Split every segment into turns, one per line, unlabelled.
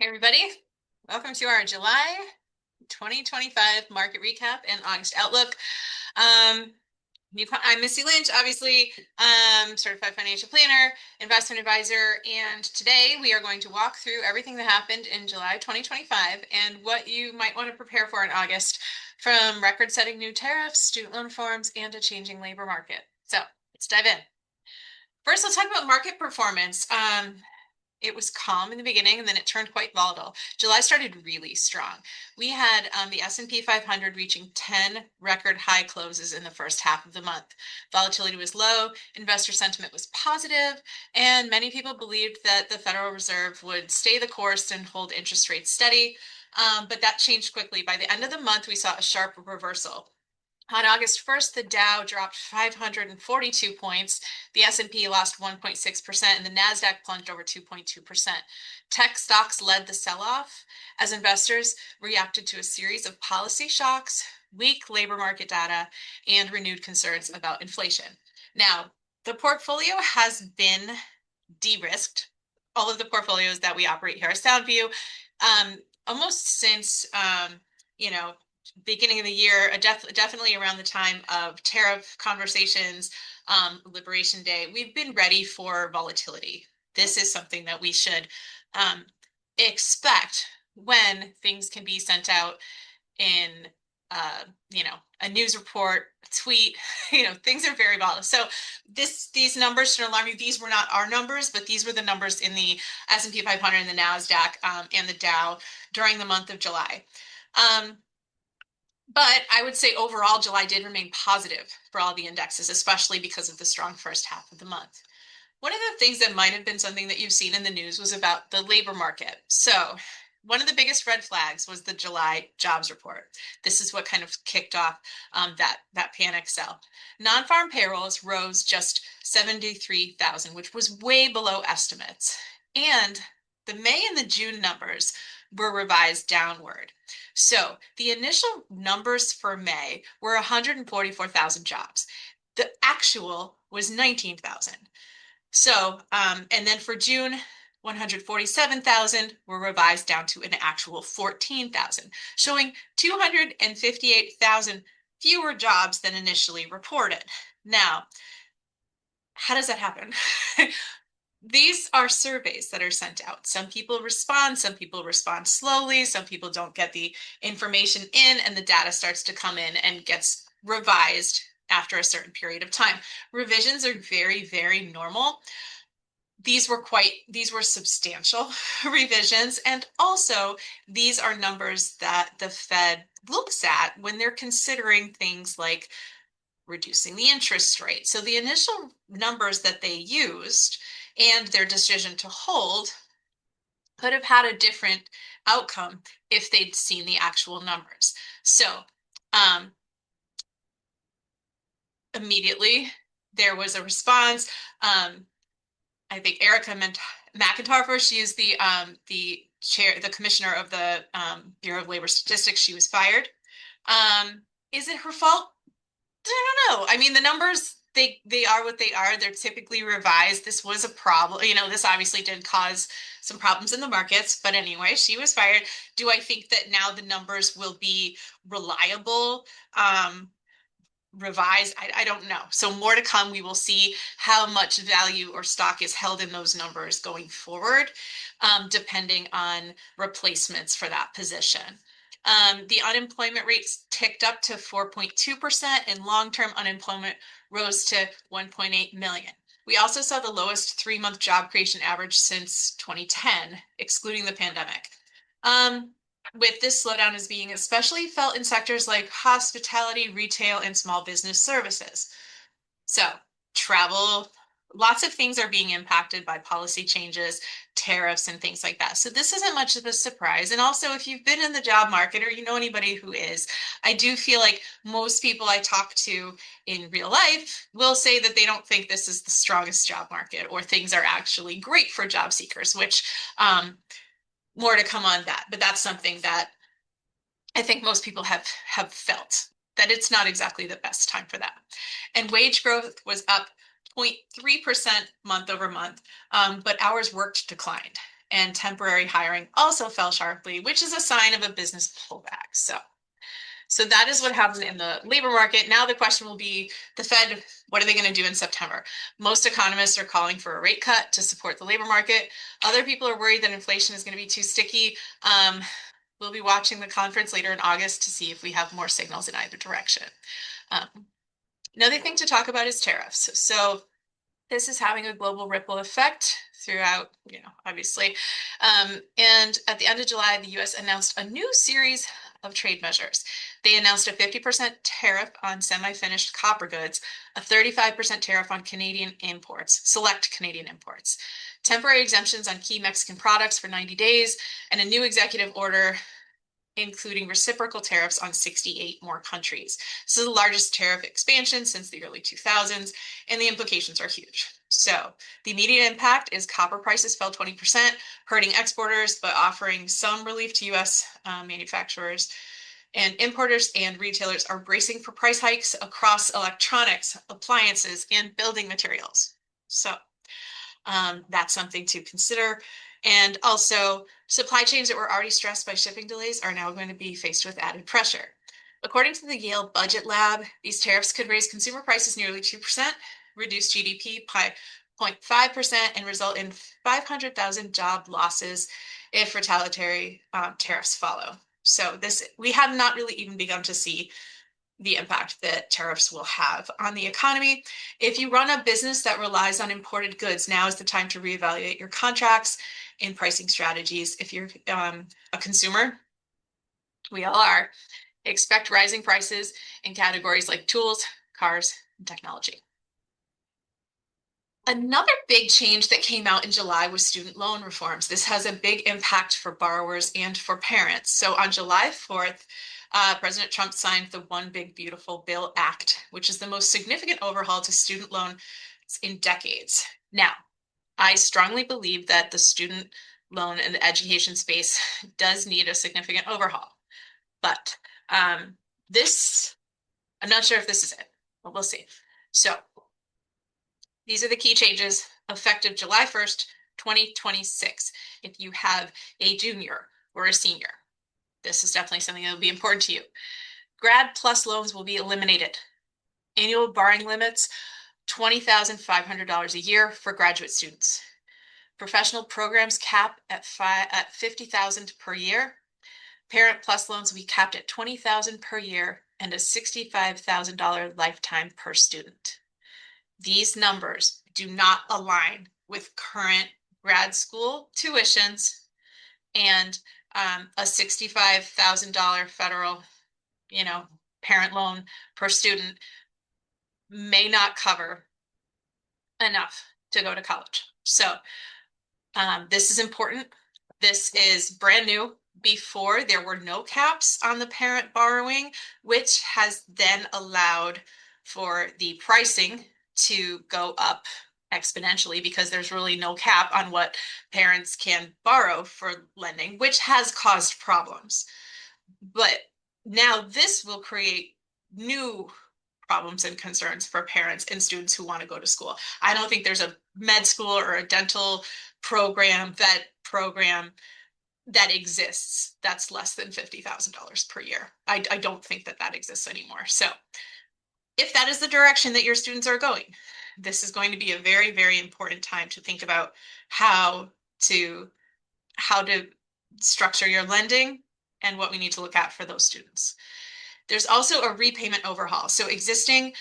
Hey everybody, welcome to our July 2025 market recap and August outlook. Um, I'm Missy Lynch, obviously, certified financial planner, investment advisor, and today we are going to walk through everything that happened in July 2025 and what you might want to prepare for in August from record-setting new tariffs, student loan reforms, and a changing labor market. So let's dive in. First, let's talk about market performance. It was calm in the beginning and then it turned quite volatile. July started really strong. We had the S&P 500 reaching 10 record high closes in the first half of the month. Volatility was low, investor sentiment was positive, and many people believed that the Federal Reserve would stay the course and hold interest rates steady. But that changed quickly. By the end of the month, we saw a sharp reversal. On August 1st, the Dow dropped 542 points, the S&P lost 1.6%, and the Nasdaq plunged over 2.2%. Tech stocks led the sell-off as investors reacted to a series of policy shocks, weak labor market data, and renewed concerns about inflation. Now, the portfolio has been de-risked. All of the portfolios that we operate here at Soundview, almost since, you know, beginning of the year, definitely around the time of tariff conversations, Liberation Day, we've been ready for volatility. This is something that we should expect when things can be sent out in, a news report, a tweet, things are very volatile. So these numbers should alarm you. These were not our numbers, but these were the numbers in the S&P 500 and the Nasdaq and the Dow during the month of July. But I would say overall, July did remain positive for all the indexes, especially because of the strong first half of the month. One of the things that might have been something that you've seen in the news was about the labor market. So one of the biggest red flags was the July jobs report. This is what kind of kicked off that panic sell. Non-farm payrolls rose just 73,000, which was way below estimates. And the May and the June numbers were revised downward. So the initial numbers for May were 144,000 jobs. The actual was 19,000. So, and then for June, 147,000 were revised down to an actual 14,000, showing 258,000 fewer jobs than initially reported. Now, how does that happen? These are surveys that are sent out. Some people respond slowly, some people don't get the information in, and the data starts to come in and gets revised after a certain period of time. Revisions are very, very normal. These were substantial revisions, and also these are numbers that the Fed looks at when they're considering things like reducing the interest rate. So the initial numbers that they used and their decision to hold could have had a different outcome if they'd seen the actual numbers. So immediately there was a response. I think Erica McIntyre, she is the commissioner of the Bureau of Labor Statistics. She was fired. Is it her fault? I don't know. I mean, the numbers, they are what they are. They're typically revised. This was a problem. This obviously did cause some problems in the markets, but anyway, she was fired. Do I think that now the numbers will be reliable, revised? I don't know. So more to come. We will see how much value or stock is held in those numbers going forward, depending on replacements for that position. The unemployment rates ticked up to 4.2%, and long-term unemployment rose to 1.8 million. We also saw the lowest 3-month job creation average since 2010, excluding the pandemic. With this slowdown is being especially felt in sectors like hospitality, retail, and small business services. So travel, lots of things are being impacted by policy changes, tariffs, and things like that. So this isn't much of a surprise. And also, if you've been in the job market or you know anybody who is, I do feel like most people I talk to in real life will say that they don't think this is the strongest job market or things are actually great for job seekers, which more to come on that. But that's something that I think most people have felt, that it's not exactly the best time for that. And wage growth was up 0.3% month over month, but hours worked declined and temporary hiring also fell sharply, which is a sign of a business pullback. So that is what happened in the labor market. Now the question will be the Fed, what are they going to do in September? Most economists are calling for a rate cut to support the labor market. Other people are worried that inflation is going to be too sticky. We'll be watching the conference later in August to see if we have more signals in either direction. Another thing to talk about is tariffs. So this is having a global ripple effect throughout, obviously. And at the end of July, the US announced a new series of trade measures. They announced a 50% tariff on semi-finished copper goods, a 35% tariff on Canadian imports, select Canadian imports, temporary exemptions on key Mexican products for 90 days, and a new executive order including reciprocal tariffs on 68 more countries. This is the largest tariff expansion since the early 2000s, and the implications are huge. So the immediate impact is copper prices fell 20%, hurting exporters, but offering some relief to US manufacturers. And importers and retailers are bracing for price hikes across electronics, appliances, and building materials. So that's something to consider. And also, supply chains that were already stressed by shipping delays are now going to be faced with added pressure. According to the Yale Budget Lab, these tariffs could raise consumer prices nearly 2%, reduce GDP by 0.5%, and result in 500,000 job losses if retaliatory tariffs follow. So we have not really even begun to see the impact that tariffs will have on the economy. If you run a business that relies on imported goods, now is the time to reevaluate your contracts and pricing strategies. If you're a consumer, we all are, expect rising prices in categories like tools, cars, and technology. Another big change that came out in July was student loan reforms. This has a big impact for borrowers and for parents. So on July 4th, President Trump signed the One Big Beautiful Bill Act, which is the most significant overhaul to student loans in decades. Now, I strongly believe that the student loan and the education space does need a significant overhaul. But I'm not sure if this is it, but we'll see. So these are the key changes effective July 1st, 2026. If you have a junior or a senior, this is definitely something that will be important to you. Grad Plus loans will be eliminated. Annual borrowing limits, $20,500 a year for graduate students. Professional programs cap at $50,000 per year. Parent Plus loans will be capped at $20,000 per year and a $65,000 lifetime per student. These numbers do not align with current grad school tuitions, and a $65,000 federal, parent loan per student may not cover enough to go to college. So this is important. This is brand new. Before, there were no caps on the parent borrowing, which has then allowed for the pricing to go up exponentially because there's really no cap on what parents can borrow for lending, which has caused problems. But now this will create new problems and concerns for parents and students who want to go to school. I don't think there's a med school or a dental program, vet program that exists that's less than $50,000 per year. I don't think that exists anymore. So if that is the direction that your students are going, this is going to be a very, very important time to think about how to structure your lending and what we need to look at for those students. There's also a repayment overhaul. So existing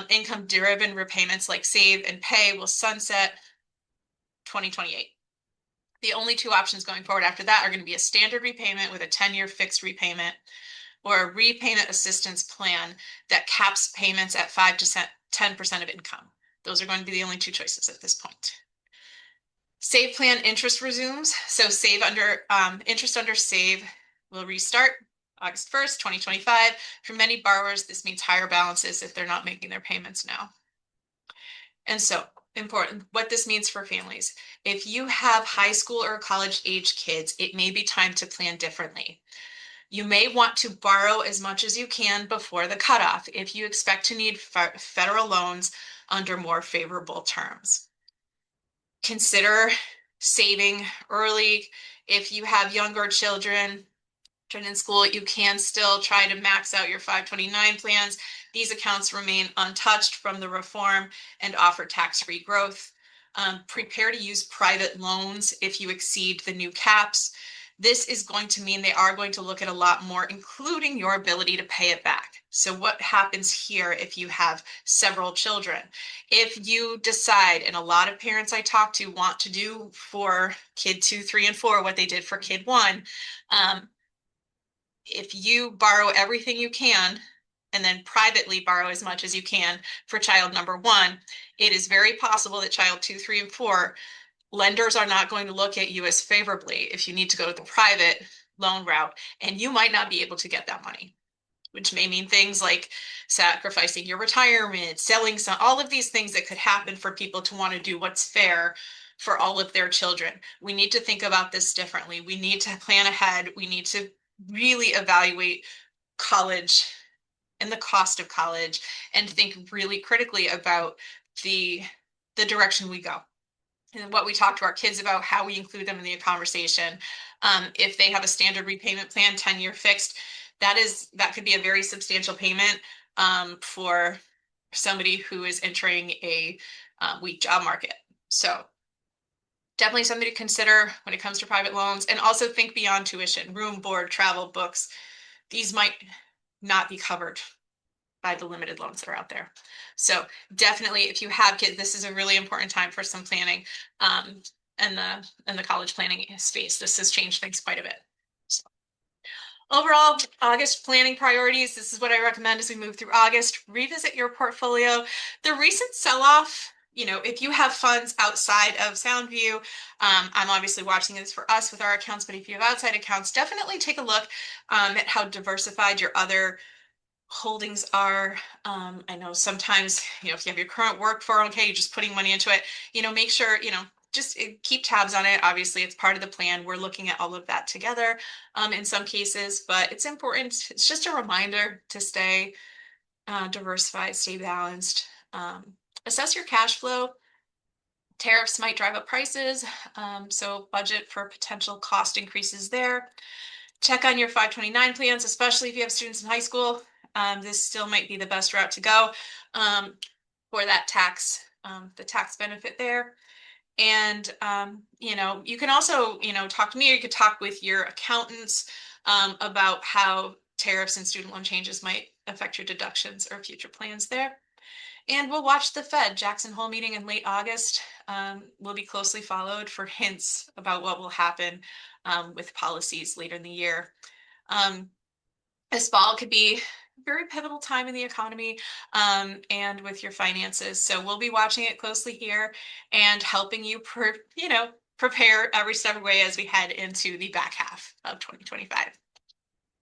income-driven repayments like Save and Pay will sunset 2028. The only two options going forward after that are going to be a standard repayment with a 10-year fixed repayment or a repayment assistance plan that caps payments at 5 to 10% of income. Those are going to be the only two choices at this point. Save plan interest resumes. So interest under Save will restart August 1st, 2025. For many borrowers, this means higher balances if they're not making their payments now. And so important, what this means for families. If you have high school or college age kids, it may be time to plan differently. You may want to borrow as much as you can before the cutoff. If you expect to need federal loans, under more favorable terms. Consider saving early. If you have younger children in school, you can still try to max out your 529 plans. These accounts remain untouched from the reform and offer tax-free growth. Prepare to use private loans if you exceed the new caps. This is going to mean they are going to look at a lot more, including your ability to pay it back. So what happens here if you have several children? If you decide, and a lot of parents I talk to want to do for kid 2, 3, and 4 what they did for kid 1, if you borrow everything you can and then privately borrow as much as you can for child number 1, it is very possible that child 2, 3, and 4, lenders are not going to look at you as favorably if you need to go to the private loan route, and you might not be able to get that money, which may mean things like sacrificing your retirement, selling some, all of these things that could happen for people to want to do what's fair for all of their children. We need to think about this differently. We need to plan ahead. We need to really evaluate college and the cost of college and think really critically about the direction we go and what we talk to our kids about, how we include them in the conversation. If they have a standard repayment plan, 10-year fixed, that could be a very substantial payment for somebody who is entering a weak job market. So definitely something to consider when it comes to private loans, and also think beyond tuition, room, board, travel, books. These might not be covered by the limited loans that are out there. So definitely, if you have kids, this is a really important time for some planning in the college planning space. This has changed things quite a bit. So overall, August planning priorities, this is what I recommend as we move through August. Revisit your portfolio. The recent sell-off, if you have funds outside of Soundview, I'm obviously watching this for us with our accounts, but if you have outside accounts, definitely take a look at how diversified your other holdings are. I know sometimes, if you have your current work 401k, you're just putting money into it, make sure, just keep tabs on it. Obviously, it's part of the plan. We're looking at all of that together in some cases, but it's important. It's just a reminder to stay diversified, stay balanced. Assess your cash flow. Tariffs might drive up prices, so budget for potential cost increases there. Check on your 529 plans, especially if you have students in high school. This still might be the best route to go for that the tax benefit there. And, you can also, talk to me, or you could talk with your accountants about how tariffs and student loan changes might affect your deductions or future plans there. And we'll watch the Fed Jackson Hole meeting in late August. Will be closely followed for hints about what will happen with policies later in the year. This fall could be a very pivotal time in the economy and with your finances. So we'll be watching it closely here and helping you, prepare every step of the way as we head into the back half of 2025.